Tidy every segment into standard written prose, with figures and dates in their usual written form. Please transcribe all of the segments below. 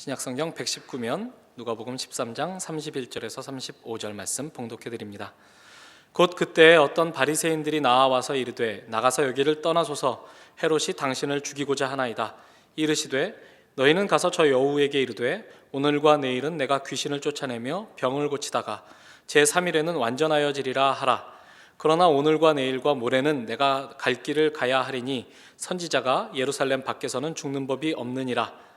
신약성경 119면 누가복음 13장 31절에서 35절 말씀 봉독해 드립니다. 곧 그때 어떤 바리새인들이 나와서 이르되 나가서 여기를 떠나소서 헤롯이 당신을 죽이고자 하나이다. 이르시되 너희는 가서 저 여우에게 이르되 오늘과 내일은 내가 귀신을 쫓아내며 병을 고치다가 제3일에는 완전하여지리라 하라. 그러나 오늘과 내일과 모레는 내가 갈 길을 가야 하리니 선지자가 예루살렘 밖에서는 죽는 법이 없느니라.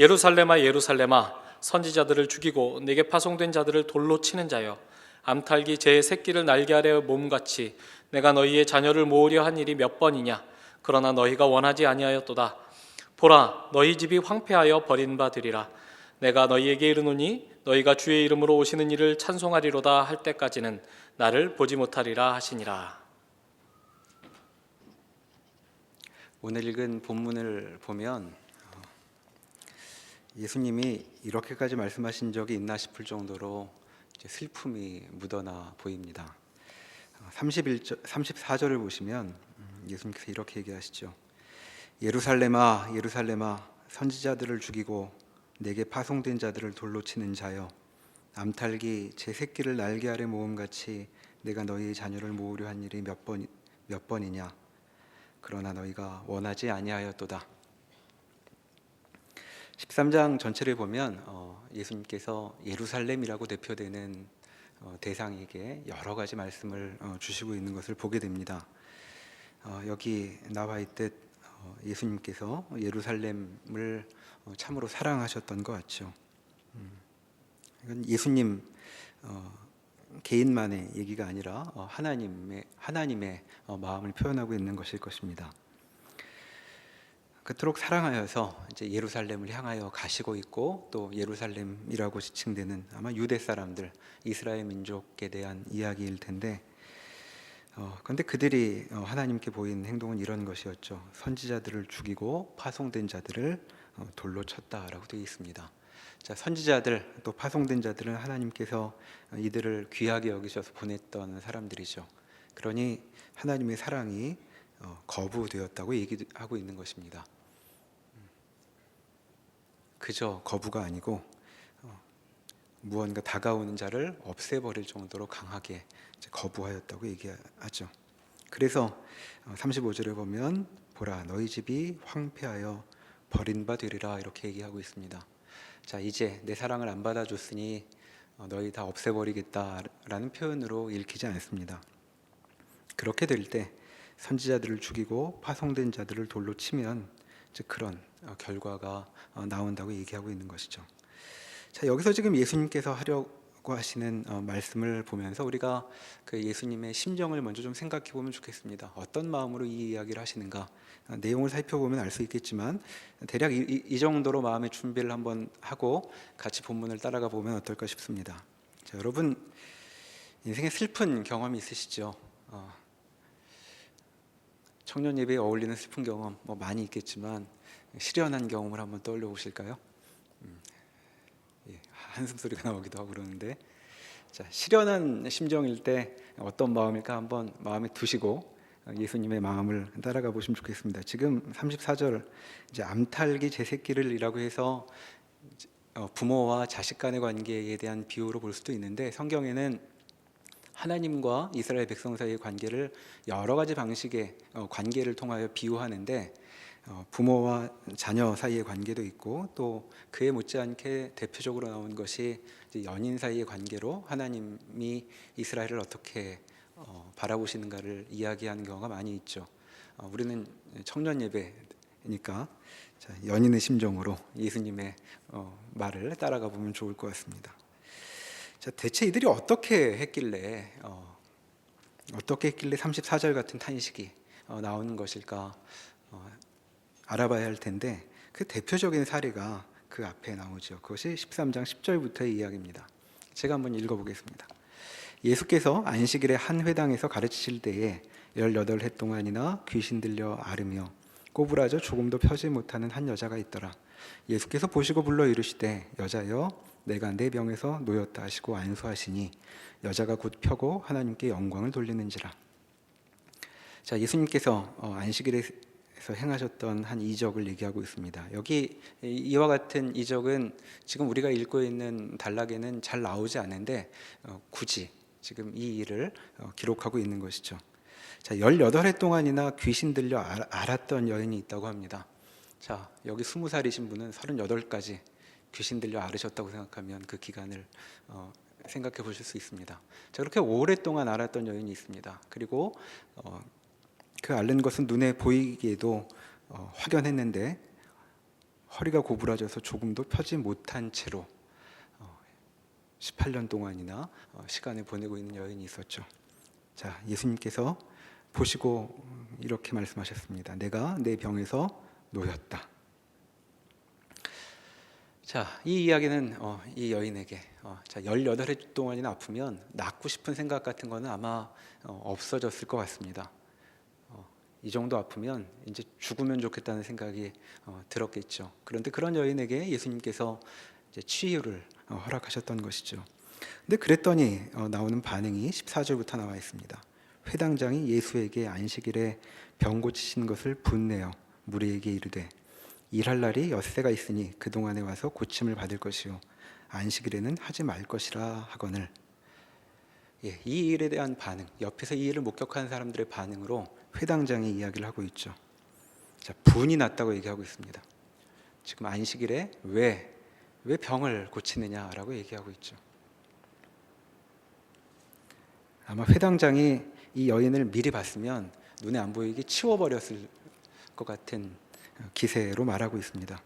예루살렘아 예루살렘아 선지자들을 죽이고 내게 파송된 자들을 돌로 치는 자여, 암탉이 제 새끼를 날개 아래 몸같이 내가 너희의 자녀를 모으려 한 일이 몇 번이냐. 그러나 너희가 원하지 아니하였도다. 보라, 너희 집이 황폐하여 버린 바 되리라. 내가 너희에게 이르노니 너희가 주의 이름으로 오시는 이를 찬송하리로다 할 때까지는 나를 보지 못하리라 하시니라. 오늘 읽은 본문을 보면 예수님이 이렇게까지 말씀하신 적이 있나 싶을 정도로 슬픔이 묻어나 보입니다. 34절을 보시면 예수님께서 이렇게 얘기하시죠. 예루살렘아 예루살렘아 선지자들을 죽이고 내게 파송된 자들을 돌로 치는 자여, 암탉이 제 새끼를 날개 아래 모음같이 내가 너희의 자녀를 모으려 한 일이 몇 번이냐. 그러나 너희가 원하지 아니하였도다. 13장 전체를 보면 예수님께서 예루살렘이라고 대표되는 대상에게 여러 가지 말씀을 주시고 있는 것을 보게 됩니다. 여기 나와 있듯 예수님께서 예루살렘을 참으로 사랑하셨던 것 같죠. 이건 예수님 개인만의 얘기가 아니라 하나님의 마음을 표현하고 있는 것일 것입니다. 그토록 사랑하여서 이제 예루살렘을 향하여 가시고 있고, 또 예루살렘이라고 지칭되는 아마 유대 사람들, 이스라엘 민족에 대한 이야기일 텐데, 그런데 그들이 하나님께 보인 행동은 이런 것이었죠. 선지자들을 죽이고 파송된 자들을 돌로 쳤다라고 되어 있습니다. 자, 선지자들 또 파송된 자들은 하나님께서 이들을 귀하게 여기셔서 보냈던 사람들이죠. 그러니 하나님의 사랑이 거부되었다고 얘기하고 있는 것입니다. 그저 거부가 아니고 무언가 다가오는 자를 없애버릴 정도로 강하게 거부하였다고 얘기하죠. 그래서 35절에 보면 보라, 너희 집이 황폐하여 버린 바 되리라 이렇게 얘기하고 있습니다. 자, 이제 내 사랑을 안 받아줬으니 너희 다 없애버리겠다라는 표현으로 읽히지 않습니다. 그렇게 될 때 선지자들을 죽이고 파송된 자들을 돌로 치면 이제 그런 결과가 나온다고 얘기하고 있는 것이죠. 자, 여기서 지금 예수님께서 하려고 하시는 말씀을 보면서 우리가 그 예수님의 심정을 먼저 좀 생각해 보면 좋겠습니다. 어떤 마음으로 이 이야기를 하시는가? 내용을 살펴보면 알 수 있겠지만 대략 이 정도로 마음의 준비를 한번 하고 같이 본문을 따라가 보면 어떨까 싶습니다. 자, 여러분 인생에 슬픈 경험이 있으시죠? 청년 예배에 어울리는 슬픈 경험 많이 있겠지만 실연한 경험을 한번 떠올려 보실까요? 한숨 소리가 나오기도 하고 그러는데, 자, 실연한 심정일 때 어떤 마음일까 한번 마음에 두시고 예수님의 마음을 따라가 보시면 좋겠습니다. 지금 34절 이제 암탉이 제 새끼를이라고 해서 부모와 자식 간의 관계에 대한 비유로 볼 수도 있는데, 성경에는 하나님과 이스라엘 백성 사이의 관계를 여러 가지 방식의 관계를 통하여 비유하는데, 부모와 자녀 사이의 관계도 있고, 또 그에 못지않게 대표적으로 나온 것이 연인 사이의 관계로 하나님이 이스라엘을 어떻게 바라보시는가를 이야기하는 경우가 많이 있죠. 우리는 청년 예배니까 연인의 심정으로 예수님의 말을 따라가 보면 좋을 것 같습니다. 자, 대체 이들이 어떻게 했길래 34절 같은 탄식이 나오는 것일까 알아봐야 할 텐데, 그 대표적인 사례가 그 앞에 나오죠. 그것이 13장 10절부터의 이야기입니다. 제가 한번 읽어보겠습니다. 예수께서 안식일에 한 회당에서 가르치실 때에 18해 동안이나 귀신 들려 앓으며 꼬부라져 조금도 펴지 못하는 한 여자가 있더라. 예수께서 보시고 불러 이르시되 여자여 내가 내 병에서 놓였다 하시고 안수하시니 여자가 곧 펴고 하나님께 영광을 돌리는지라. 자, 예수님께서 안식일에 행하셨던 한 이적을 얘기하고 있습니다. 여기 이와 같은 이적은 지금 우리가 읽고 있는 단락에는 잘 나오지 않는데 굳이 지금 이 일을 기록하고 있는 것이죠. 자, 18해 동안이나 귀신 들려 앓았던 여인이 있다고 합니다. 자, 여기 20살이신 분은 38까지 귀신 들려 앓으셨다고 생각하면 그 기간을 생각해 보실 수 있습니다. 자, 그렇게 오랫동안 앓았던 여인이 있습니다. 그리고 그 앓는 것은 눈에 보이기에도 확연했는데 허리가 고부라져서 조금도 펴지 못한 채로 18년 동안이나 시간을 보내고 있는 여인이 있었죠. 자, 예수님께서 보시고 이렇게 말씀하셨습니다. 내가 내 병에서 놓였다. 자, 이 이야기는 이 여인에게 18해 동안이나 아프면 낫고 싶은 생각 같은 거는 아마 없어졌을 것 같습니다. 이 정도 아프면 이제 죽으면 좋겠다는 생각이 들었겠죠. 그런데 그런 여인에게 예수님께서 이제 치유를 허락하셨던 것이죠. 근데 그랬더니 나오는 반응이 14절부터 나와 있습니다. 회당장이 예수에게 안식일에 병 고치신 것을 분내어 무리에게 이르되 일할 날이 엿새가 있으니 그동안에 와서 고침을 받을 것이요 안식일에는 하지 말 것이라 하거늘. 이 일에 대한 반응, 옆에서 이 일을 목격하는 사람들의 반응으로 회당장이 이야기를 하고 있죠. 자, 분이 났다고 얘기하고 있습니다. 지금 안식일에 왜 병을 고치느냐라고 얘기하고 있죠. 아마 회당장이 이 여인을 미리 봤으면 눈에 안 보이게 치워버렸을 것 같은 기세로 말하고 있습니다.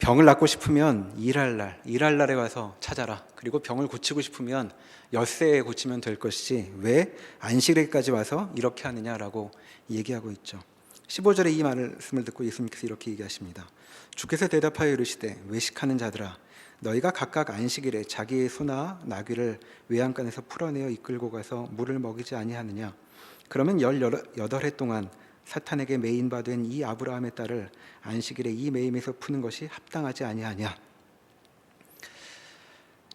병을 낫고 싶으면 일할 날에 와서 찾아라. 그리고 병을 고치고 싶으면 엿새에 고치면 될 것이지 왜 안식일까지 와서 이렇게 하느냐라고 얘기하고 있죠. 15절에 이 말씀을 듣고 예수님께서 이렇게 얘기하십니다. 주께서 대답하여 이르시되 외식하는 자들아 너희가 각각 안식일에 자기의 소나 나귀를 외양간에서 풀어내어 이끌고 가서 물을 먹이지 아니하느냐. 그러면 18해 동안 사탄에게 매인받은 이 아브라함의 딸을 안식일에 이 매임에서 푸는 것이 합당하지 아니하냐.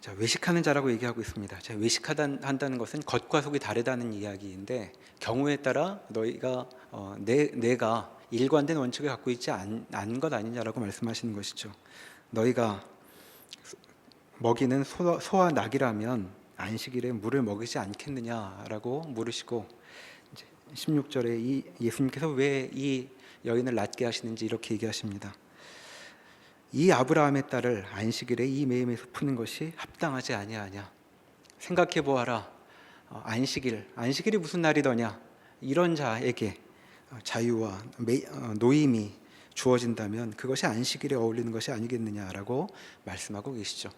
자, 외식하는 자라고 얘기하고 있습니다. 자, 외식한다는 것은 겉과 속이 다르다는 이야기인데 경우에 따라 너희가 내가 일관된 원칙을 갖고 있지 않은 것 아니냐라고 말씀하시는 것이죠. 너희가 먹이는 소와 낙이라면 안식일에 물을 먹이지 않겠느냐라고 물으시고 16절에 예수님께서 왜 이 여인을 낫게 하시는지 이렇게 얘기하십니다. 이 아브라함의 딸을 안식일에 이 매임에서 푸는 것이 합당하지 아니하냐. 생각해 보아라. 안식일이 무슨 날이더냐. 이런 자에게 자유와 노임이 주어진다면 그것이 안식일에 어울리는 것이 아니겠느냐라고 말씀하고 계시죠.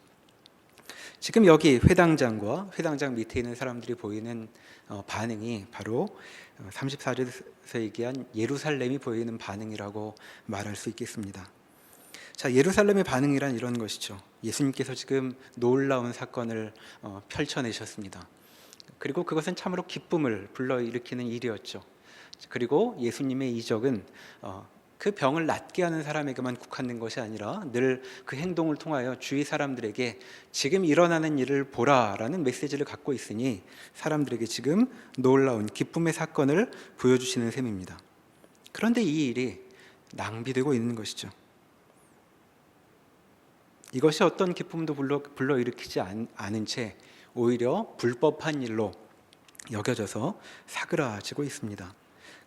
지금 여기 회당장과 회당장 밑에 있는 사람들이 보이는 반응이 바로 34절에서 얘기한 예루살렘이 보이는 반응이라고 말할 수 있겠습니다. 자, 예루살렘의 반응이란 이런 것이죠. 예수님께서 지금 놀라운 사건을 펼쳐내셨습니다. 그리고 그것은 참으로 기쁨을 불러일으키는 일이었죠. 그리고 예수님의 이적은 그 병을 낫게 하는 사람에게만 국한된 것이 아니라 늘 그 행동을 통하여 주위 사람들에게 지금 일어나는 일을 보라라는 메시지를 갖고 있으니 사람들에게 지금 놀라운 기쁨의 사건을 보여주시는 셈입니다. 그런데 이 일이 낭비되고 있는 것이죠. 이것이 어떤 기쁨도 불러일으키지 않은 채 오히려 불법한 일로 여겨져서 사그라지고 있습니다.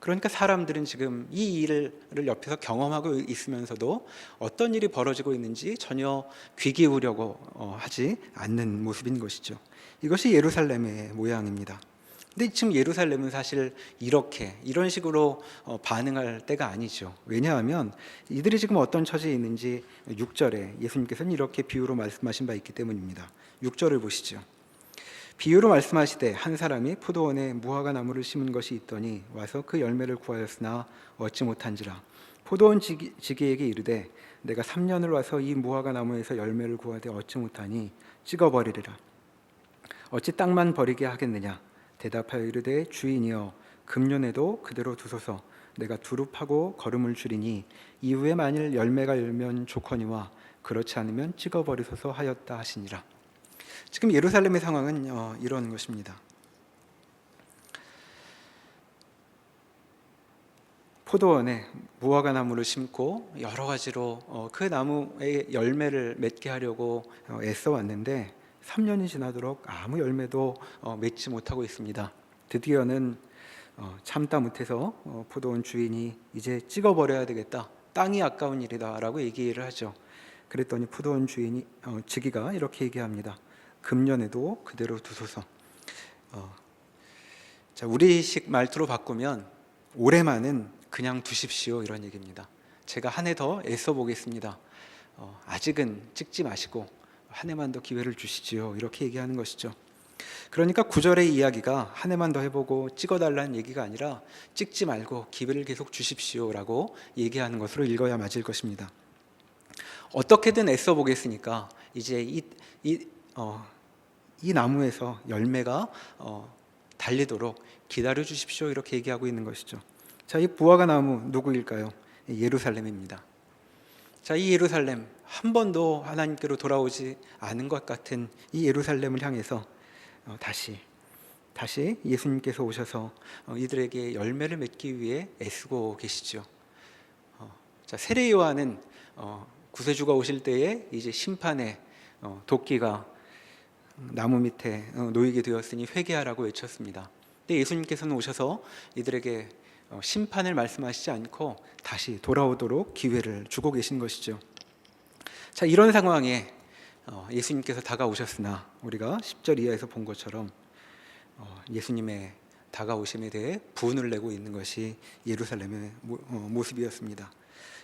그러니까 사람들은 지금 이 일을 옆에서 경험하고 있으면서도 어떤 일이 벌어지고 있는지 전혀 귀 기울이려고 하지 않는 모습인 것이죠. 이것이 예루살렘의 모양입니다. 근데 지금 예루살렘은 사실 이런 식으로 반응할 때가 아니죠. 왜냐하면 이들이 지금 어떤 처지에 있는지 6절에 예수님께서는 이렇게 비유로 말씀하신 바 있기 때문입니다. 6절을 보시죠. 비유로 말씀하시되 한 사람이 포도원에 무화과 나무를 심은 것이 있더니 와서 그 열매를 구하였으나 얻지 못한지라. 포도원 지기에게 이르되 내가 3년을 와서 이 무화과 나무에서 열매를 구하되 얻지 못하니 찍어버리리라. 어찌 땅만 버리게 하겠느냐. 대답하여 이르되 주인이여 금년에도 그대로 두소서. 내가 두릅하고 거름을 줄이니 이후에 만일 열매가 열면 좋거니와 그렇지 않으면 찍어버리소서 하였다 하시니라. 지금 예루살렘의 상황은 이런 것입니다. 포도원에 무화과 나무를 심고 여러 가지로 그 나무의 열매를 맺게 하려고 애써 왔는데 3년이 지나도록 아무 열매도 맺지 못하고 있습니다. 드디어는 참다 못해서 포도원 주인이 이제 찍어버려야 되겠다, 땅이 아까운 일이다라고 얘기를 하죠. 그랬더니 포도원 주인이 지기가 이렇게 얘기합니다. 금년에도 그대로 두소서. 자, 우리식 말투로 바꾸면 올해만은 그냥 두십시오, 이런 얘기입니다. 제가 한 해 더 애써 보겠습니다. 아직은 찍지 마시고 한 해만 더 기회를 주시지요, 이렇게 얘기하는 것이죠. 그러니까 9절의 이야기가 한 해만 더 해보고 찍어달라는 얘기가 아니라 찍지 말고 기회를 계속 주십시오라고 얘기하는 것으로 읽어야 맞을 것입니다. 어떻게든 애써 보겠으니까 이제 이 나무에서 열매가 달리도록 기다려 주십시오, 이렇게 얘기하고 있는 것이죠. 자, 이 무화과 나무 누구일까요? 예루살렘입니다. 자, 이 예루살렘, 한 번도 하나님께로 돌아오지 않은 것 같은 이 예루살렘을 향해서 다시 예수님께서 오셔서 이들에게 열매를 맺기 위해 애쓰고 계시죠. 자, 세례 요한은 구세주가 오실 때에 이제 심판의 도끼가 나무 밑에 놓이게 되었으니 회개하라고 외쳤습니다. 근데 예수님께서는 오셔서 이들에게 심판을 말씀하시지 않고 다시 돌아오도록 기회를 주고 계신 것이죠. 자, 이런 상황에 예수님께서 다가오셨으나 우리가 10절 이하에서 본 것처럼 예수님의 다가오심에 대해 분을 내고 있는 것이 예루살렘의 모습이었습니다.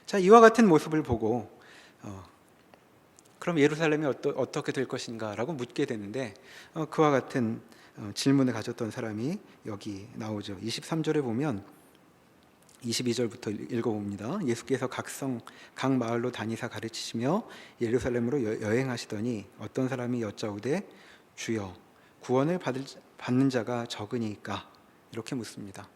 자, 이와 같은 모습을 보고 그럼 예루살렘이 어떻게 될 것인가라고 묻게 되는데 그와 같은 질문을 가졌던 사람이 여기 나오죠. 23절에 보면 22절부터 읽어봅니다. 예수께서 각 마을로 다니사 가르치시며 예루살렘으로 여행하시더니 어떤 사람이 여짜오되 주여 구원을 받는 자가 적으니까, 이렇게 묻습니다.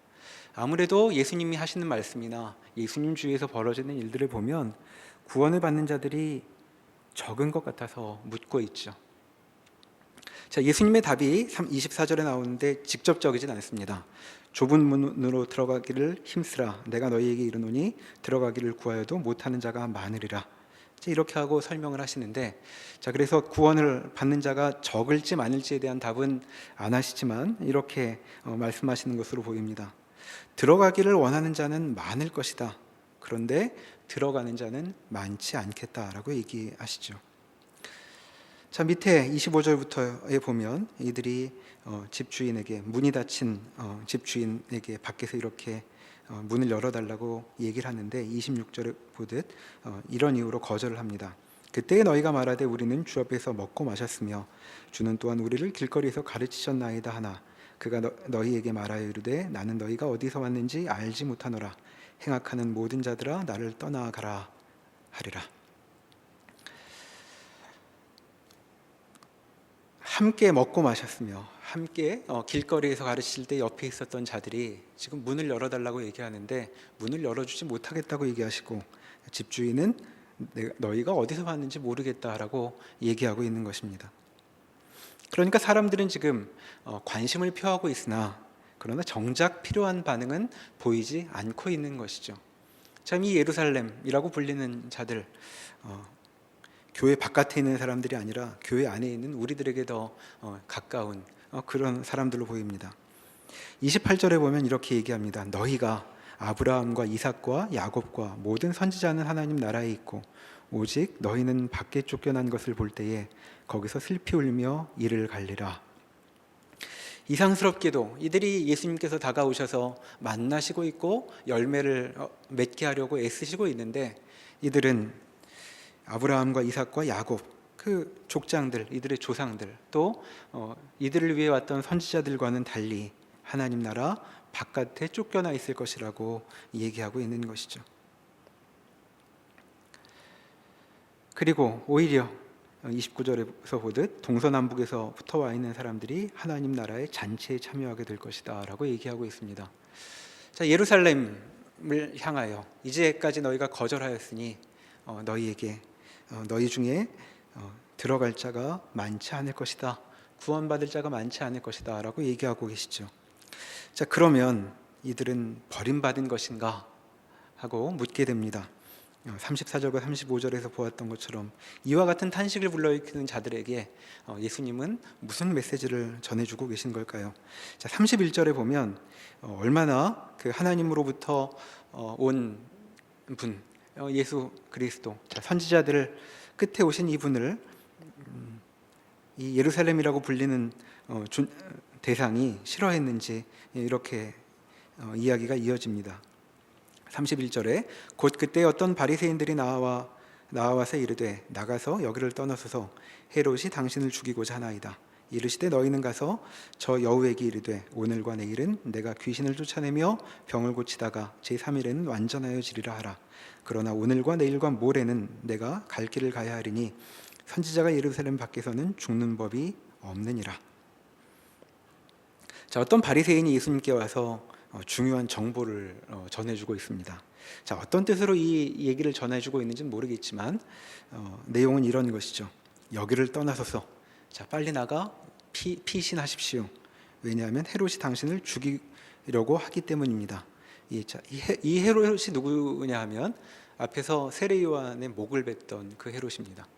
아무래도 예수님이 하시는 말씀이나 예수님 주위에서 벌어지는 일들을 보면 구원을 받는 자들이 적은 것 같아서 묻고 있죠. 자, 예수님의 답이 24절에 나오는데 직접적이진 않습니다. 좁은 문으로 들어가기를 힘쓰라. 내가 너희에게 이르노니 들어가기를 구하여도 못하는 자가 많으리라. 이렇게 하고 설명을 하시는데, 자, 그래서 구원을 받는 자가 적을지 많을지에 대한 답은 안 하시지만 이렇게 말씀하시는 것으로 보입니다. 들어가기를 원하는 자는 많을 것이다. 그런데 들어가는 자는 많지 않겠다라고 얘기하시죠. 자, 밑에 25절부터에 보면 이들이 집주인에게, 문이 닫힌 집주인에게 밖에서 이렇게 문을 열어달라고 얘기를 하는데 26절에 보듯 이런 이유로 거절을 합니다. 그때 너희가 말하되 우리는 주 앞에서 먹고 마셨으며 주는 또한 우리를 길거리에서 가르치셨나이다 하나 그가 너희에게 말하여 이르되 나는 너희가 어디서 왔는지 알지 못하노라. 행악하는 모든 자들아 나를 떠나가라 하리라. 함께 먹고 마셨으며 함께 길거리에서 가르칠 때 옆에 있었던 자들이 지금 문을 열어달라고 얘기하는데 문을 열어주지 못하겠다고 얘기하시고, 집주인은 너희가 어디서 왔는지 모르겠다라고 얘기하고 있는 것입니다. 그러니까 사람들은 지금 관심을 표하고 있으나 그러나 정작 필요한 반응은 보이지 않고 있는 것이죠. 참, 이 예루살렘이라고 불리는 자들, 교회 바깥에 있는 사람들이 아니라 교회 안에 있는 우리들에게 더 가까운 그런 사람들로 보입니다. 28절에 보면 이렇게 얘기합니다. 너희가 아브라함과 이삭과 야곱과 모든 선지자는 하나님 나라에 있고 오직 너희는 밖에 쫓겨난 것을 볼 때에 거기서 슬피 울며 이를 갈리라. 이상스럽게도 이들이 예수님께서 다가오셔서 만나시고 있고 열매를 맺게 하려고 애쓰시고 있는데 이들은 아브라함과 이삭과 야곱, 그 족장들, 이들의 조상들, 또 이들을 위해 왔던 선지자들과는 달리 하나님 나라 바깥에 쫓겨나 있을 것이라고 얘기하고 있는 것이죠. 그리고 오히려 29절에서 보듯 동서남북에서 붙어와 있는 사람들이 하나님 나라의 잔치에 참여하게 될 것이다 라고 얘기하고 있습니다. 자, 예루살렘을 향하여 이제까지 너희가 거절하였으니 너희에게 너희 중에 들어갈 자가 많지 않을 것이다, 구원받을 자가 많지 않을 것이다 라고 얘기하고 계시죠. 자, 그러면 이들은 버림받은 것인가 하고 묻게 됩니다. 34절과 35절에서 보았던 것처럼 이와 같은 탄식을 불러일으키는 자들에게 예수님은 무슨 메시지를 전해주고 계신 걸까요? 자, 31절에 보면 얼마나 그 하나님으로부터 온 분, 예수 그리스도, 자, 선지자들 끝에 오신 이분을 이 예루살렘이라고 불리는 대상이 싫어했는지 이렇게 이야기가 이어집니다. 31절에 곧 그때 어떤 바리새인들이 나와서 이르되 나가서 여기를 떠나소서 헤롯이 당신을 죽이고자 하나이다. 이르시되 너희는 가서 저 여우에게 이르되 오늘과 내일은 내가 귀신을 쫓아내며 병을 고치다가 제3일에는 완전하여지리라 하라. 그러나 오늘과 내일과 모레는 내가 갈 길을 가야 하리니 선지자가 예루살렘 밖에서는 죽는 법이 없느니라. 자, 어떤 바리새인이 예수님께 와서 중요한 정보를 전해주고 있습니다. 자, 어떤 뜻으로 이 얘기를 전해주고 있는지는 모르겠지만 내용은 이런 것이죠. 여기를 떠나소서. 자, 빨리 나가 피신하십시오. 왜냐하면 헤롯이 당신을 죽이려고 하기 때문입니다. 이 헤롯이 누구냐 하면 앞에서 세례 요한의 목을 뱉던 그 헤롯입니다.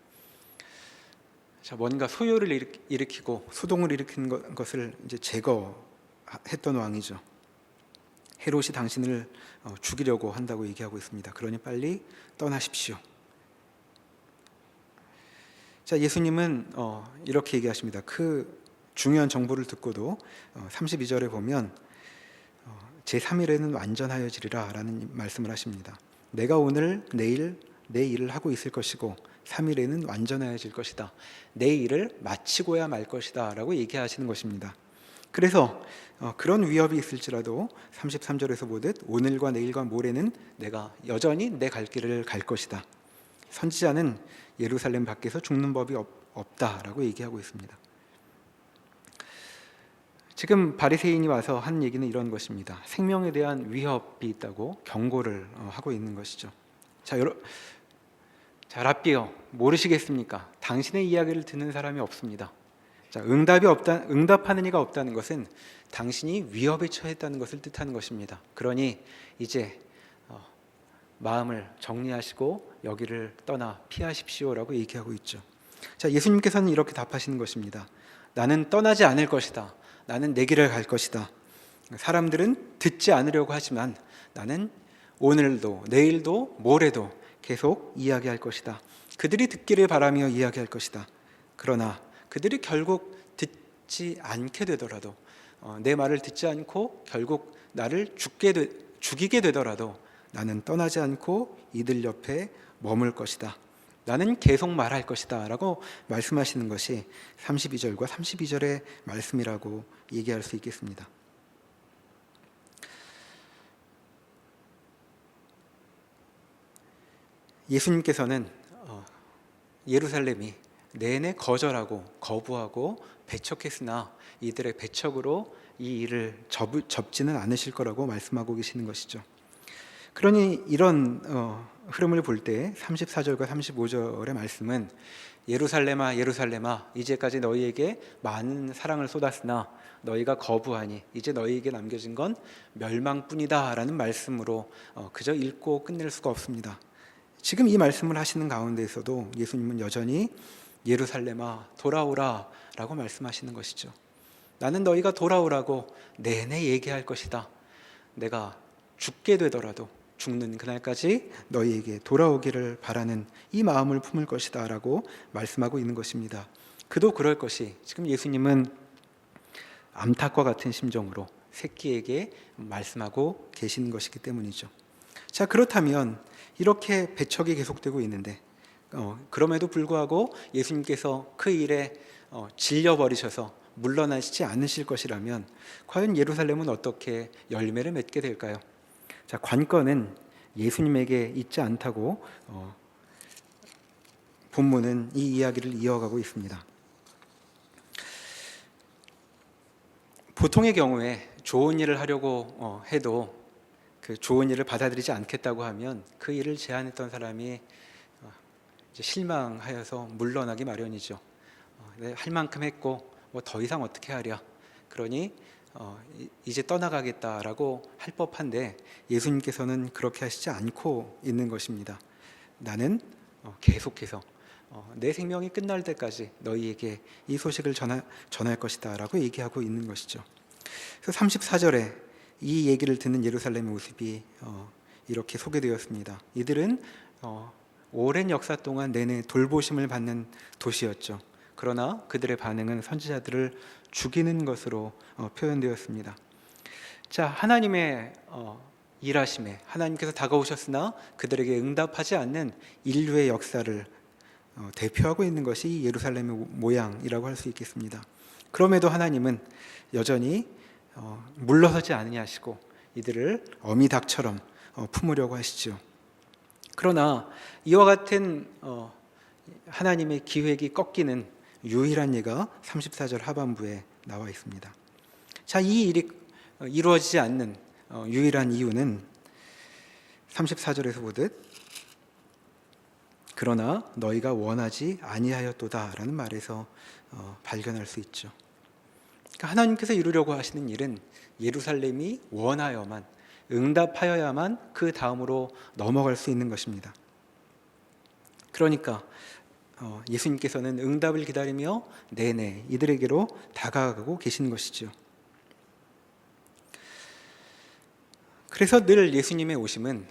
자, 뭔가 소요를 일으키고 소동을 일으킨 것을 이제 제거했던 왕이죠. 헤롯이 당신을 죽이려고 한다고 얘기하고 있습니다. 그러니 빨리 떠나십시오. 자, 예수님은 이렇게 얘기하십니다. 그 중요한 정보를 듣고도 32절에 보면 제3일에는 완전하여지리라 라는 말씀을 하십니다. 내가 오늘 내일 내 일을 하고 있을 것이고 3일에는 완전하여질 것이다. 내 일을 마치고야 말 것이다 라고 얘기하시는 것입니다. 그래서 그런 위협이 있을지라도 33절에서 보듯 오늘과 내일과 모레는 내가 여전히 내 갈 길을 갈 것이다. 선지자는 예루살렘 밖에서 죽는 법이 없다라고 얘기하고 있습니다. 지금 바리새인이 와서 한 얘기는 이런 것입니다. 생명에 대한 위협이 있다고 경고를 하고 있는 것이죠. 자, 랍비여, 모르시겠습니까? 당신의 이야기를 듣는 사람이 없습니다. 자, 응답하는 이가 없다는 것은 당신이 위협에 처했다는 것을 뜻하는 것입니다. 그러니 이제 마음을 정리하시고 여기를 떠나 피하십시오라고 얘기하고 있죠. 자, 예수님께서는 이렇게 답하시는 것입니다. 나는 떠나지 않을 것이다. 나는 내 길을 갈 것이다. 사람들은 듣지 않으려고 하지만 나는 오늘도 내일도 모레도 계속 이야기할 것이다. 그들이 듣기를 바라며 이야기할 것이다. 그러나 그들이 결국 듣지 않게 되더라도 내 말을 듣지 않고 결국 나를 죽이게 되더라도 나는 떠나지 않고 이들 옆에 머물 것이다. 나는 계속 말할 것이다 라고 말씀하시는 것이 32절과 32절의 말씀이라고 얘기할 수 있겠습니다. 예수님께서는 예루살렘이 내내 거절하고 거부하고 배척했으나 이들의 배척으로 이 일을 접지는 않으실 거라고 말씀하고 계시는 것이죠. 그러니 이런 흐름을 볼 때 34절과 35절의 말씀은 예루살렘아 예루살렘아 이제까지 너희에게 많은 사랑을 쏟았으나 너희가 거부하니 이제 너희에게 남겨진 건 멸망뿐이다 라는 말씀으로 그저 읽고 끝낼 수가 없습니다. 지금 이 말씀을 하시는 가운데에서도 예수님은 여전히 예루살렘아 돌아오라 라고 말씀하시는 것이죠. 나는 너희가 돌아오라고 내내 얘기할 것이다. 내가 죽게 되더라도 죽는 그날까지 너희에게 돌아오기를 바라는 이 마음을 품을 것이다 라고 말씀하고 있는 것입니다. 그도 그럴 것이 지금 예수님은 암탉과 같은 심정으로 새끼에게 말씀하고 계시는 것이기 때문이죠. 자, 그렇다면 이렇게 배척이 계속되고 있는데 그럼에도 불구하고 예수님께서 그 일에 질려버리셔서 물러나시지 않으실 것이라면 과연 예루살렘은 어떻게 열매를 맺게 될까요? 자, 관건은 예수님에게 있지 않다고 본문은 이 이야기를 이어가고 있습니다. 보통의 경우에 좋은 일을 하려고 해도 그 좋은 일을 받아들이지 않겠다고 하면 그 일을 제안했던 사람이 이제 실망하여서 물러나기 마련이죠. 할 만큼 했고 뭐 더 이상 어떻게 하랴. 그러니 이제 떠나가겠다라고 할 법한데 예수님께서는 그렇게 하시지 않고 있는 것입니다. 나는 계속해서 내 생명이 끝날 때까지 너희에게 이 소식을 전할 것이다 라고 얘기하고 있는 것이죠. 그래서 34절에 이 얘기를 듣는 예루살렘의 모습이 이렇게 소개되었습니다. 이들은 오랜 역사 동안 내내 돌보심을 받는 도시였죠. 그러나 그들의 반응은 선지자들을 죽이는 것으로 표현되었습니다. 자, 하나님의 일하심에 하나님께서 다가오셨으나 그들에게 응답하지 않는 인류의 역사를 대표하고 있는 것이 예루살렘의 모양이라고 할 수 있겠습니다. 그럼에도 하나님은 여전히 물러서지 않으시고 이들을 어미닭처럼 품으려고 하시죠. 그러나 이와 같은 하나님의 기획이 꺾이는 유일한 예가 34절 하반부에 나와 있습니다. 자, 이 일이 이루어지지 않는 유일한 이유는 34절에서 보듯 그러나 너희가 원하지 아니하였도다라는 말에서 발견할 수 있죠. 그러니까 하나님께서 이루려고 하시는 일은 예루살렘이 원하여만, 응답하여야만 그 다음으로 넘어갈 수 있는 것입니다. 그러니까 예수님께서는 응답을 기다리며 내내 이들에게로 다가가고 계신 것이죠. 그래서 늘 예수님의 오심은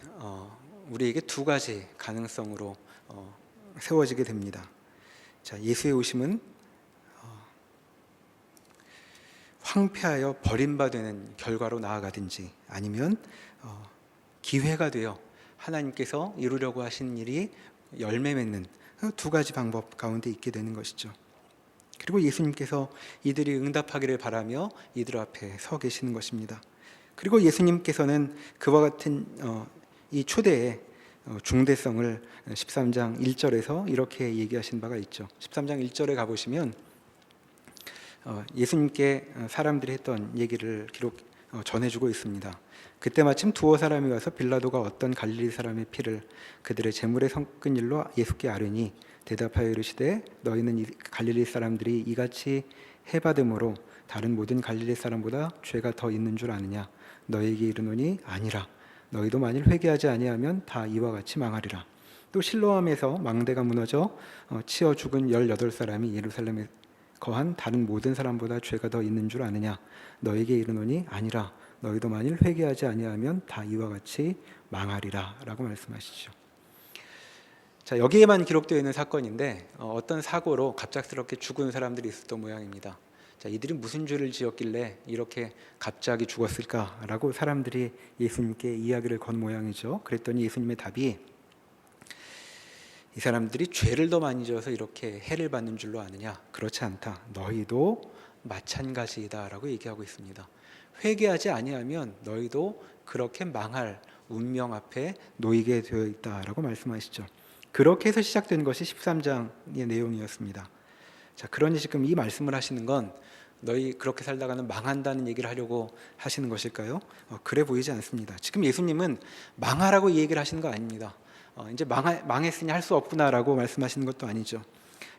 우리에게 두 가지 가능성으로 세워지게 됩니다. 자, 예수의 오심은 황폐하여 버림받는 결과로 나아가든지 아니면 기회가 되어 하나님께서 이루려고 하신 일이 열매 맺는 두 가지 방법 가운데 있게 되는 것이죠. 그리고 예수님께서 이들이 응답하기를 바라며 이들 앞에 서 계시는 것입니다. 그리고 예수님께서는 그와 같은 이 초대의 중대성을 13장 1절에서 이렇게 얘기하신 바가 있죠. 13장 1절에 가보시면 예수님께 사람들이 했던 얘기를 전해주고 있습니다. 그때 마침 두어 사람이 와서 빌라도가 어떤 갈릴리 사람의 피를 그들의 재물에 섞은 일로 예수께 아뢰니 대답하여 이르시되 너희는 이 갈릴리 사람들이 이같이 해받음으로 다른 모든 갈릴리 사람보다 죄가 더 있는 줄 아느냐. 너희에게 이르노니 아니라. 너희도 만일 회개하지 아니하면 다 이와 같이 망하리라. 또 실로암에서 망대가 무너져 치어 죽은 18사람이 예루살렘에 거한 다른 모든 사람보다 죄가 더 있는 줄 아느냐. 너희에게 이르노니 아니라. 너희도 만일 회개하지 아니하면 다 이와 같이 망하리라 라고 말씀하시죠. 자, 여기에만 기록되어 있는 사건인데 어떤 사고로 갑작스럽게 죽은 사람들이 있었던 모양입니다. 자, 이들이 무슨 죄를 지었길래 이렇게 갑자기 죽었을까라고 사람들이 예수님께 이야기를 건 모양이죠. 그랬더니 예수님의 답이 이 사람들이 죄를 더 많이 지어서 이렇게 해를 받는 줄로 아느냐? 그렇지 않다. 너희도 마찬가지이다 라고 얘기하고 있습니다. 회개하지 아니하면 너희도 그렇게 망할 운명 앞에 놓이게 되어 있다라고 말씀하시죠. 그렇게 해서 시작된 것이 13장의 내용이었습니다. 자, 그러니 지금 이 말씀을 하시는 건 너희 그렇게 살다가는 망한다는 얘기를 하려고 하시는 것일까요? 그래 보이지 않습니다. 지금 예수님은 망하라고 이 얘기를 하시는 거 아닙니다. 이제 망했으니 할 수 없구나라고 말씀하시는 것도 아니죠.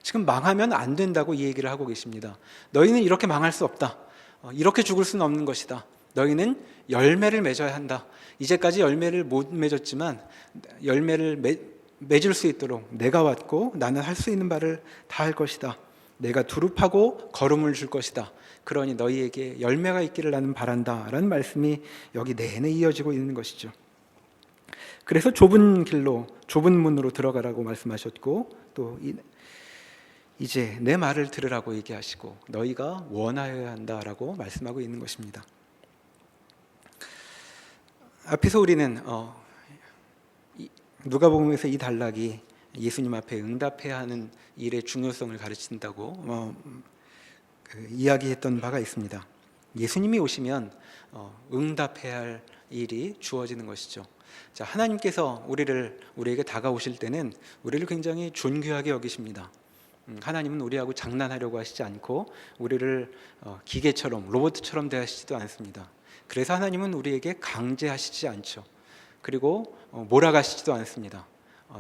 지금 망하면 안 된다고 이 얘기를 하고 계십니다. 너희는 이렇게 망할 수 없다. 이렇게 죽을 수는 없는 것이다. 너희는 열매를 맺어야 한다. 이제까지 열매를 못 맺었지만 열매를 맺을 수 있도록 내가 왔고 나는 할 수 있는 바를 다 할 것이다. 내가 두릅하고 거름을 줄 것이다. 그러니 너희에게 열매가 있기를 나는 바란다 라는 말씀이 여기 내내 이어지고 있는 것이죠. 그래서 좁은 길로 좁은 문으로 들어가라고 말씀하셨고 또 이제 내 말을 들으라고 얘기하시고 너희가 원하여야 한다라고 말씀하고 있는 것입니다. 앞에서 우리는 누가복음에서 이 단락이 예수님 앞에 응답해야 하는 일의 중요성을 가르친다고 이야기했던 바가 있습니다. 예수님이 오시면 응답해야 할 일이 주어지는 것이죠. 자, 하나님께서 우리에게 다가오실 때는 우리를 굉장히 존귀하게 여기십니다. 하나님은 우리하고 장난하려고 하시지 않고 우리를 기계처럼 로봇처럼 대하시지도 않습니다. 그래서 하나님은 우리에게 강제하시지 않죠. 그리고 몰아가시지도 않습니다.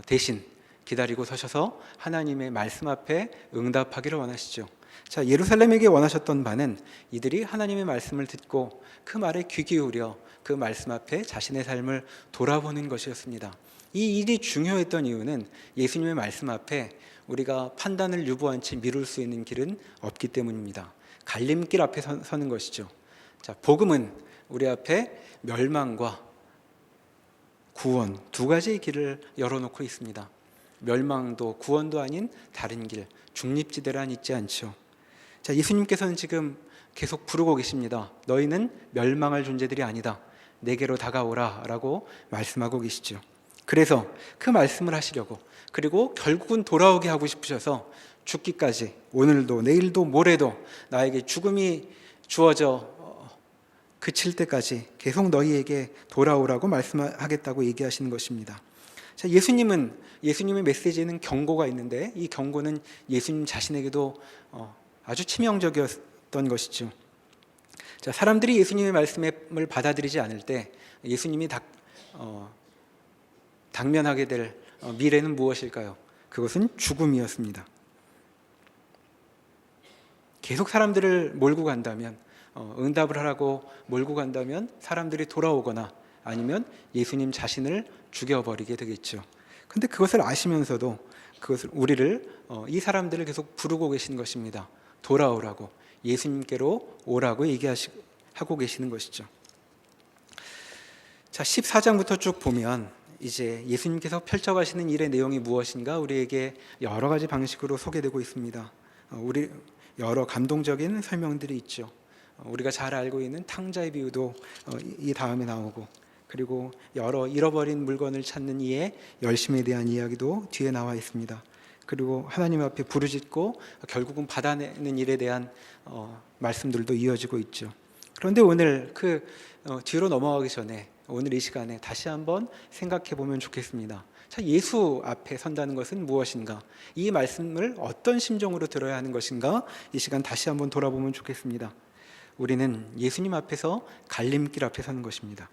대신 기다리고 서셔서 하나님의 말씀 앞에 응답하기를 원하시죠. 자, 예루살렘에게 원하셨던 바는 이들이 하나님의 말씀을 듣고 그 말에 귀 기울여 그 말씀 앞에 자신의 삶을 돌아보는 것이었습니다. 이 일이 중요했던 이유는 예수님의 말씀 앞에 우리가 판단을 유보한 채 미룰 수 있는 길은 없기 때문입니다. 갈림길 앞에 서는 것이죠. 자, 복음은 우리 앞에 멸망과 구원 두 가지의 길을 열어놓고 있습니다. 멸망도 구원도 아닌 다른 길, 중립지대란 있지 않죠. 자, 예수님께서는 지금 계속 부르고 계십니다. 너희는 멸망할 존재들이 아니다. 내게로 다가오라 라고 말씀하고 계시죠. 그래서 그 말씀을 하시려고, 그리고 결국은 돌아오게 하고 싶으셔서 죽기까지, 오늘도 내일도 모레도 나에게 죽음이 주어져 그칠 때까지 계속 너희에게 돌아오라고 말씀하겠다고 얘기하시는 것입니다. 자, 예수님의 메시지에는 경고가 있는데 이 경고는 예수님 자신에게도 아주 치명적이었던 것이죠. 자, 사람들이 예수님의 말씀을 받아들이지 않을 때 예수님이 당면하게 될 미래는 무엇일까요? 그것은 죽음이었습니다. 계속 사람들을 몰고 간다면, 응답을 하라고 몰고 간다면 사람들이 돌아오거나 아니면 예수님 자신을 죽여버리게 되겠죠. 근데 그것을 아시면서도 이 사람들을 계속 부르고 계신 것입니다. 돌아오라고, 예수님께로 오라고 하고 계시는 것이죠. 자, 14장부터 쭉 보면 이제 예수님께서 펼쳐가시는 일의 내용이 무엇인가 우리에게 여러 가지 방식으로 소개되고 있습니다. 우리 여러 감동적인 설명들이 있죠. 우리가 잘 알고 있는 탕자의 비유도 이 다음에 나오고, 그리고 여러 잃어버린 물건을 찾는 이의 열심에 대한 이야기도 뒤에 나와 있습니다. 그리고 하나님 앞에 부르짖고 결국은 받아내는 일에 대한 말씀들도 이어지고 있죠. 그런데 오늘 뒤로 넘어가기 전에 오늘 이 시간에 다시 한번 생각해 보면 좋겠습니다. 자, 예수 앞에 선다는 것은 무엇인가? 이 말씀을 어떤 심정으로 들어야 하는 것인가? 이 시간 다시 한번 돌아보면 좋겠습니다. 우리는 예수님 앞에서 갈림길 앞에 서는 것입니다.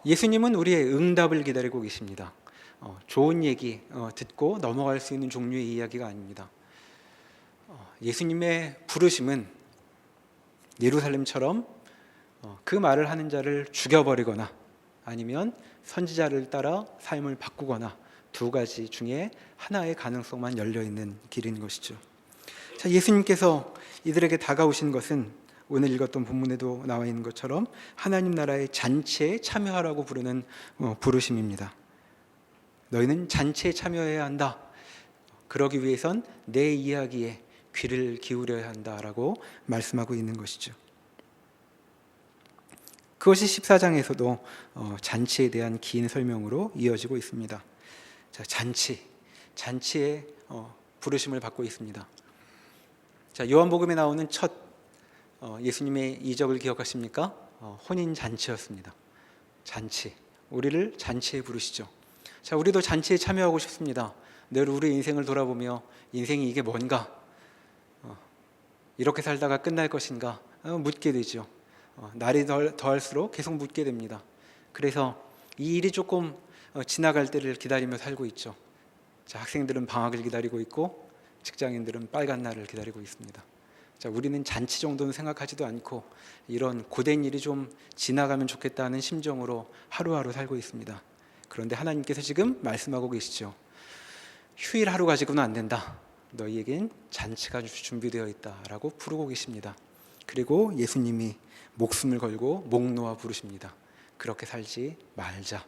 예수님은 우리의 응답을 기다리고 계십니다. 좋은 얘기 듣고 넘어갈 수 있는 종류의 이야기가 아닙니다. 예수님의 부르심은 예루살렘처럼 그 말을 하는 자를 죽여버리거나 아니면 선지자를 따라 삶을 바꾸거나 두 가지 중에 하나의 가능성만 열려있는 길인 것이죠. 자, 예수님께서 이들에게 다가오신 것은 오늘 읽었던 본문에도 나와 있는 것처럼 하나님 나라의 잔치에 참여하라고 부르는 부르심입니다. 너희는 잔치에 참여해야 한다. 그러기 위해선 내 이야기에 귀를 기울여야 한다라고 말씀하고 있는 것이죠. 그것이 14장에서도 잔치에 대한 긴 설명으로 이어지고 있습니다. 자, 잔치에 부르심을 받고 있습니다. 자, 요한복음에 나오는 첫 예수님의 이적을 기억하십니까? 혼인 잔치였습니다. 잔치, 우리를 잔치에 부르시죠. 자, 우리도 잔치에 참여하고 싶습니다. 늘 우리 인생을 돌아보며 인생이 이게 뭔가, 이렇게 살다가 끝날 것인가 묻게 되죠. 날이 더할수록 계속 묻게 됩니다. 그래서 이 일이 조금 지나갈 때를 기다리며 살고 있죠. 자, 학생들은 방학을 기다리고 있고 직장인들은 빨간 날을 기다리고 있습니다. 자, 우리는 잔치 정도는 생각하지도 않고 이런 고된 일이 좀 지나가면 좋겠다는 심정으로 하루하루 살고 있습니다. 그런데 하나님께서 지금 말씀하고 계시죠. 휴일 하루 가지고는 안 된다. 너희에겐 잔치가 준비되어 있다라고 부르고 계십니다. 그리고 예수님이 목숨을 걸고 목 놓아 부르십니다. 그렇게 살지 말자.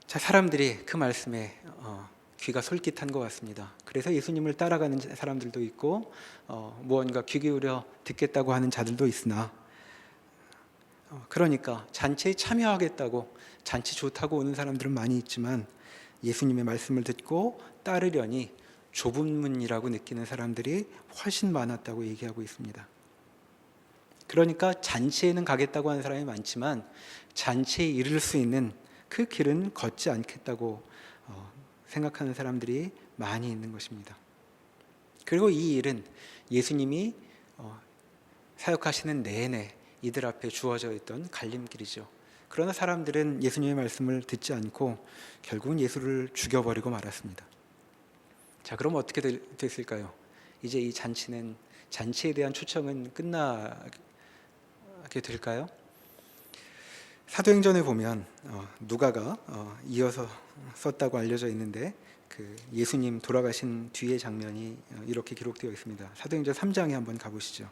자, 사람들이 그 말씀에 귀가 솔깃한 것 같습니다. 그래서 예수님을 따라가는 사람들도 있고 무언가 귀 기울여 듣겠다고 하는 자들도 있으나 그러니까 잔치에 참여하겠다고 잔치 좋다고 오는 사람들은 많이 있지만 예수님의 말씀을 듣고 따르려니 좁은 문이라고 느끼는 사람들이 훨씬 많았다고 얘기하고 있습니다. 그러니까 잔치에는 가겠다고 하는 사람이 많지만 잔치에 이를 수 있는 그 길은 걷지 않겠다고 생각하는 사람들이 많이 있는 것입니다. 그리고 이 일은 예수님이 사역하시는 내내 이들 앞에 주어져 있던 갈림길이죠. 그러나 사람들은 예수님의 말씀을 듣지 않고 결국은 예수를 죽여버리고 말았습니다. 자, 그럼 어떻게 됐을까요? 이제 이 잔치에 대한 초청은 끝나게 될까요? 사도행전에 보면 누가가 이어서 썼다고 알려져 있는데 그 예수님 돌아가신 뒤의 장면이 이렇게 기록되어 있습니다. 사도행전 3장에 한번 가보시죠.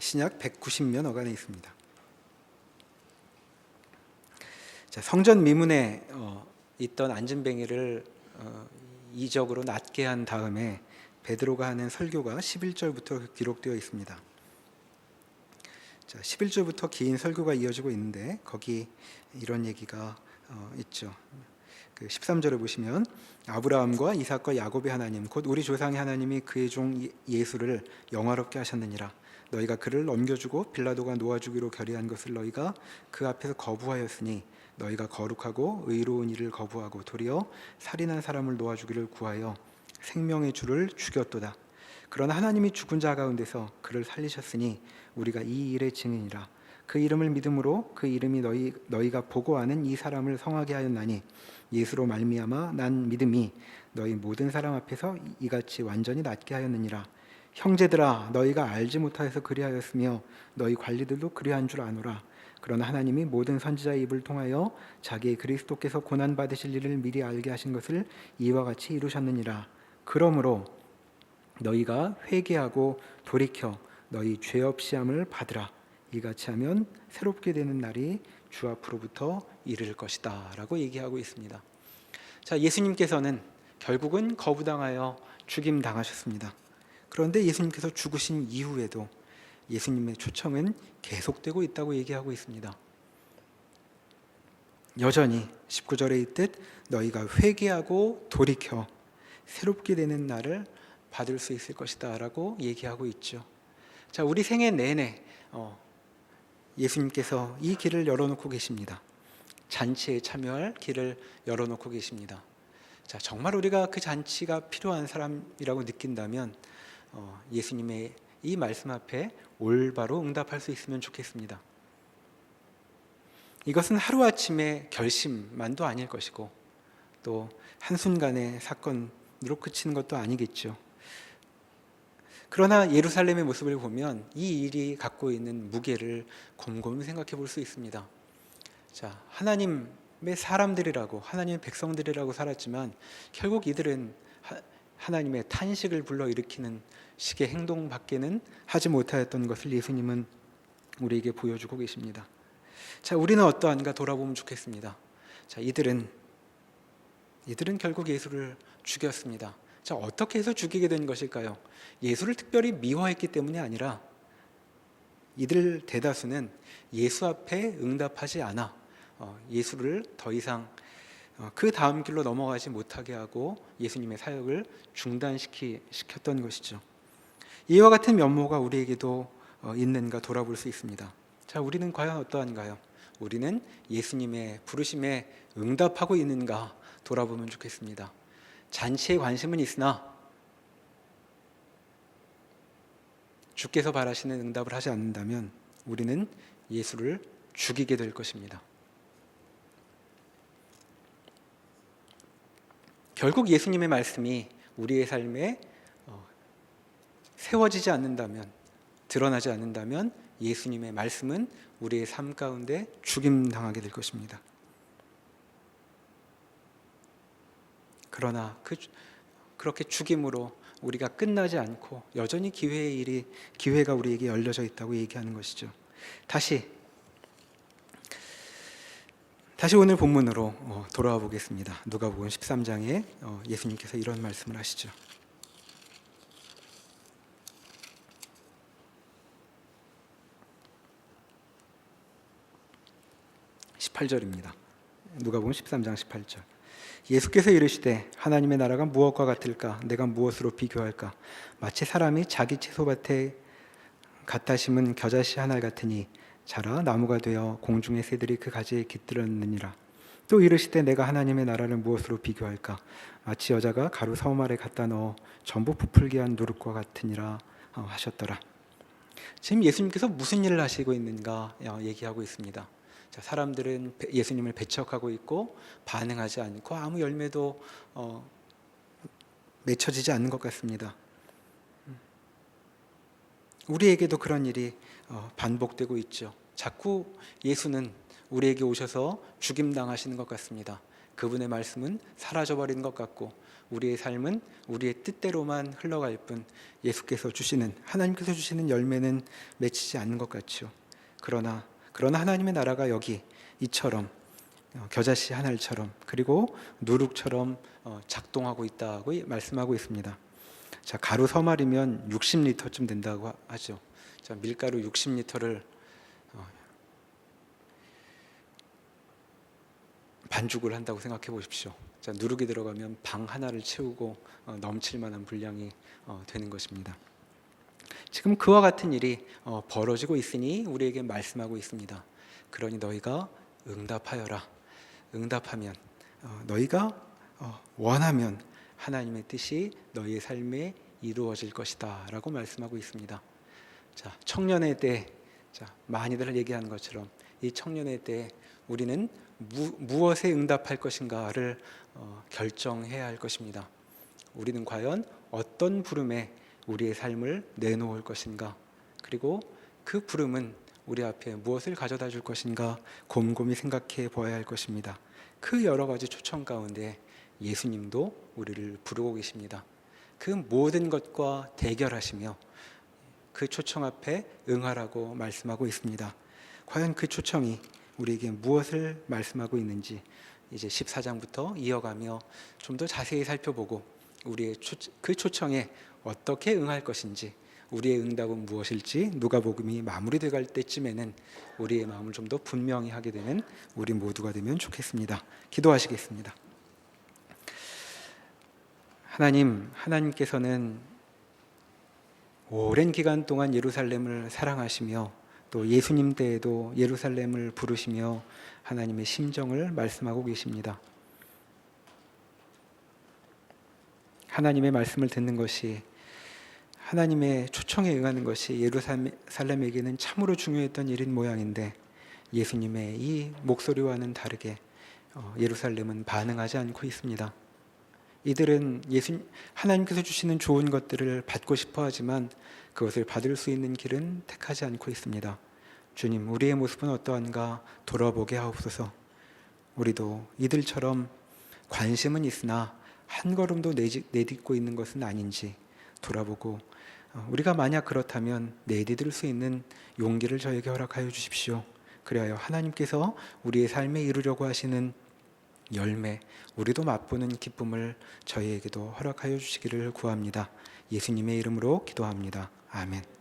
신약 190면 어간에 있습니다. 자, 성전 미문에 있던 안진뱅이를 이적으로 낫게 한 다음에 베드로가 하는 설교가 11절부터 기록되어 있습니다. 자, 11절부터 긴 설교가 이어지고 있는데 거기 이런 얘기가 있죠. 그 13절에 보시면 아브라함과 이삭과 야곱의 하나님 곧 우리 조상의 하나님이 그의 종 예수를 영화롭게 하셨느니라. 너희가 그를 넘겨주고 빌라도가 놓아주기로 결의한 것을 너희가 그 앞에서 거부하였으니 너희가 거룩하고 의로운 일을 거부하고 도리어 살인한 사람을 놓아주기를 구하여 생명의 주를 죽였도다. 그러나 하나님이 죽은 자 가운데서 그를 살리셨으니 우리가 이 일의 증인이라. 그 이름을 믿음으로 그 이름이 너희가 보고 아는 이 사람을 성하게 하였나니 예수로 말미암아 난 믿음이 너희 모든 사람 앞에서 이같이 완전히 낫게 하였느니라. 형제들아 너희가 알지 못하여서 그리하였으며 너희 관리들도 그리한 줄 아노라. 그러나 하나님이 모든 선지자의 입을 통하여 자기의 그리스도께서 고난 받으실 일을 미리 알게 하신 것을 이와 같이 이루셨느니라. 그러므로 너희가 회개하고 돌이켜 너희 죄 없이 함을 받으라. 이같이 하면 새롭게 되는 날이 주 앞으로부터 이를 것이다 라고 얘기하고 있습니다. 자, 예수님께서는 결국은 거부당하여 죽임당하셨습니다. 그런데 예수님께서 죽으신 이후에도 예수님의 초청은 계속되고 있다고 얘기하고 있습니다. 여전히 19절에 있듯 너희가 회개하고 돌이켜 새롭게 되는 날을 받을 수 있을 것이다 라고 얘기하고 있죠. 자, 우리 생애 내내 예수님께서 이 길을 열어놓고 계십니다. 잔치에 참여할 길을 열어놓고 계십니다. 자, 정말 우리가 그 잔치가 필요한 사람이라고 느낀다면 예수님의 이 말씀 앞에 올바로 응답할 수 있으면 좋겠습니다. 이것은 하루아침의 결심만도 아닐 것이고 또 한순간의 사건으로 그치는 것도 아니겠죠. 그러나 예루살렘의 모습을 보면 이 일이 갖고 있는 무게를 곰곰이 생각해 볼 수 있습니다. 자, 하나님의 사람들이라고 하나님의 백성들이라고 살았지만 결국 이들은 하나님의 탄식을 불러일으키는 식의 행동밖에는 하지 못하였던 것을 예수님은 우리에게 보여주고 계십니다. 자, 우리는 어떠한가 돌아보면 좋겠습니다. 자, 이들은 결국 예수를 죽였습니다. 자, 어떻게 해서 죽이게 된 것일까요? 예수를 특별히 미워했기 때문이 아니라 이들 대다수는 예수 앞에 응답하지 않아 예수를 더 이상 그 다음 길로 넘어가지 못하게 하고 예수님의 사역을 중단시켰던 것이죠. 이와 같은 면모가 우리에게도 있는가 돌아볼 수 있습니다. 자, 우리는 과연 어떠한가요? 우리는 예수님의 부르심에 응답하고 있는가 돌아보면 좋겠습니다. 잔치에 관심은 있으나 주께서 바라시는 응답을 하지 않는다면 우리는 예수를 죽이게 될 것입니다. 결국 예수님의 말씀이 우리의 삶에 세워지지 않는다면, 드러나지 않는다면 예수님의 말씀은 우리의 삶 가운데 죽임당하게 될 것입니다. 그러나 그렇게 죽임으로 우리가 끝나지 않고 여전히 기회가 우리에게 열려져 있다고 얘기하는 것이죠. 다시 오늘 본문으로 돌아와 보겠습니다. 누가복음 13장에 예수님께서 이런 말씀을 하시죠. 18절입니다. 누가복음 13장 18절. 예수께서 이르시되 하나님의 나라가 무엇과 같을까? 내가 무엇으로 비교할까? 마치 사람이 자기 채소밭에 갖다 심은 겨자씨 하나 같으니 자라 나무가 되어 공중의 새들이 그 가지에 깃들었느니라. 또 이르시되 내가 하나님의 나라를 무엇으로 비교할까? 마치 여자가 가루 사오말에 갖다 넣어 전부 부풀게 한 누룩과 같으니라 하셨더라. 지금 예수님께서 무슨 일을 하시고 있는가 얘기하고 있습니다. 자, 사람들은 예수님을 배척하고 있고 반응하지 않고 아무 열매도 맺혀지지 않는 것 같습니다. 우리에게도 그런 일이 반복되고 있죠. 자꾸 예수는 우리에게 오셔서 죽임당하시는 것 같습니다. 그분의 말씀은 사라져버리는 것 같고 우리의 삶은 우리의 뜻대로만 흘러갈 뿐 하나님께서 주시는 열매는 맺히지 않는 것 같죠. 그러나 하나님의 나라가 여기 이처럼 겨자씨 한 알처럼 그리고 누룩처럼 작동하고 있다고 말씀하고 있습니다. 자, 가루 서말이면 60리터쯤 된다고 하죠. 자, 밀가루 60리터를 반죽을 한다고 생각해 보십시오. 자, 누룩이 들어가면 방 하나를 채우고 넘칠 만한 분량이 되는 것입니다. 지금 그와 같은 일이 벌어지고 있으니 우리에게 말씀하고 있습니다. 그러니 너희가 응답하여라. 응답하면 너희가 원하면 하나님의 뜻이 너희의 삶에 이루어질 것이다 라고 말씀하고 있습니다. 자, 청년의 때, 많이들 얘기하는 것처럼 이 청년의 때 우리는 무엇에 응답할 것인가를 결정해야 할 것입니다. 우리는 과연 어떤 부름에 우리의 삶을 내놓을 것인가, 그리고 그 부름은 우리 앞에 무엇을 가져다 줄 것인가 곰곰이 생각해 보아야 할 것입니다. 그 여러 가지 초청 가운데 예수님도 우리를 부르고 계십니다. 그 모든 것과 대결하시며 그 초청 앞에 응하라고 말씀하고 있습니다. 과연 그 초청이 우리에게 무엇을 말씀하고 있는지 이제 14장부터 이어가며 좀 더 자세히 살펴보고 우리의 그 초청에 어떻게 응할 것인지, 우리의 응답은 무엇일지 누가복음이 마무리돼 갈 때쯤에는 우리의 마음을 좀 더 분명히 하게 되는 우리 모두가 되면 좋겠습니다. 기도하시겠습니다. 하나님께서는 오랜 기간 동안 예루살렘을 사랑하시며 또 예수님 때에도 예루살렘을 부르시며 하나님의 심정을 말씀하고 계십니다. 하나님의 말씀을 듣는 것이, 하나님의 초청에 응하는 것이 예루살렘에게는 참으로 중요했던 일인 모양인데 예수님의 이 목소리와는 다르게 예루살렘은 반응하지 않고 있습니다. 이들은 하나님께서 주시는 좋은 것들을 받고 싶어 하지만 그것을 받을 수 있는 길은 택하지 않고 있습니다. 주님, 우리의 모습은 어떠한가 돌아보게 하옵소서. 우리도 이들처럼 관심은 있으나 한 걸음도 내딛고 있는 것은 아닌지 돌아보고, 우리가 만약 그렇다면 내디딜 수 있는 용기를 저에게 허락하여 주십시오. 그리하여 하나님께서 우리의 삶에 이루려고 하시는 열매, 우리도 맛보는 기쁨을 저희에게도 허락하여 주시기를 구합니다. 예수님의 이름으로 기도합니다. 아멘.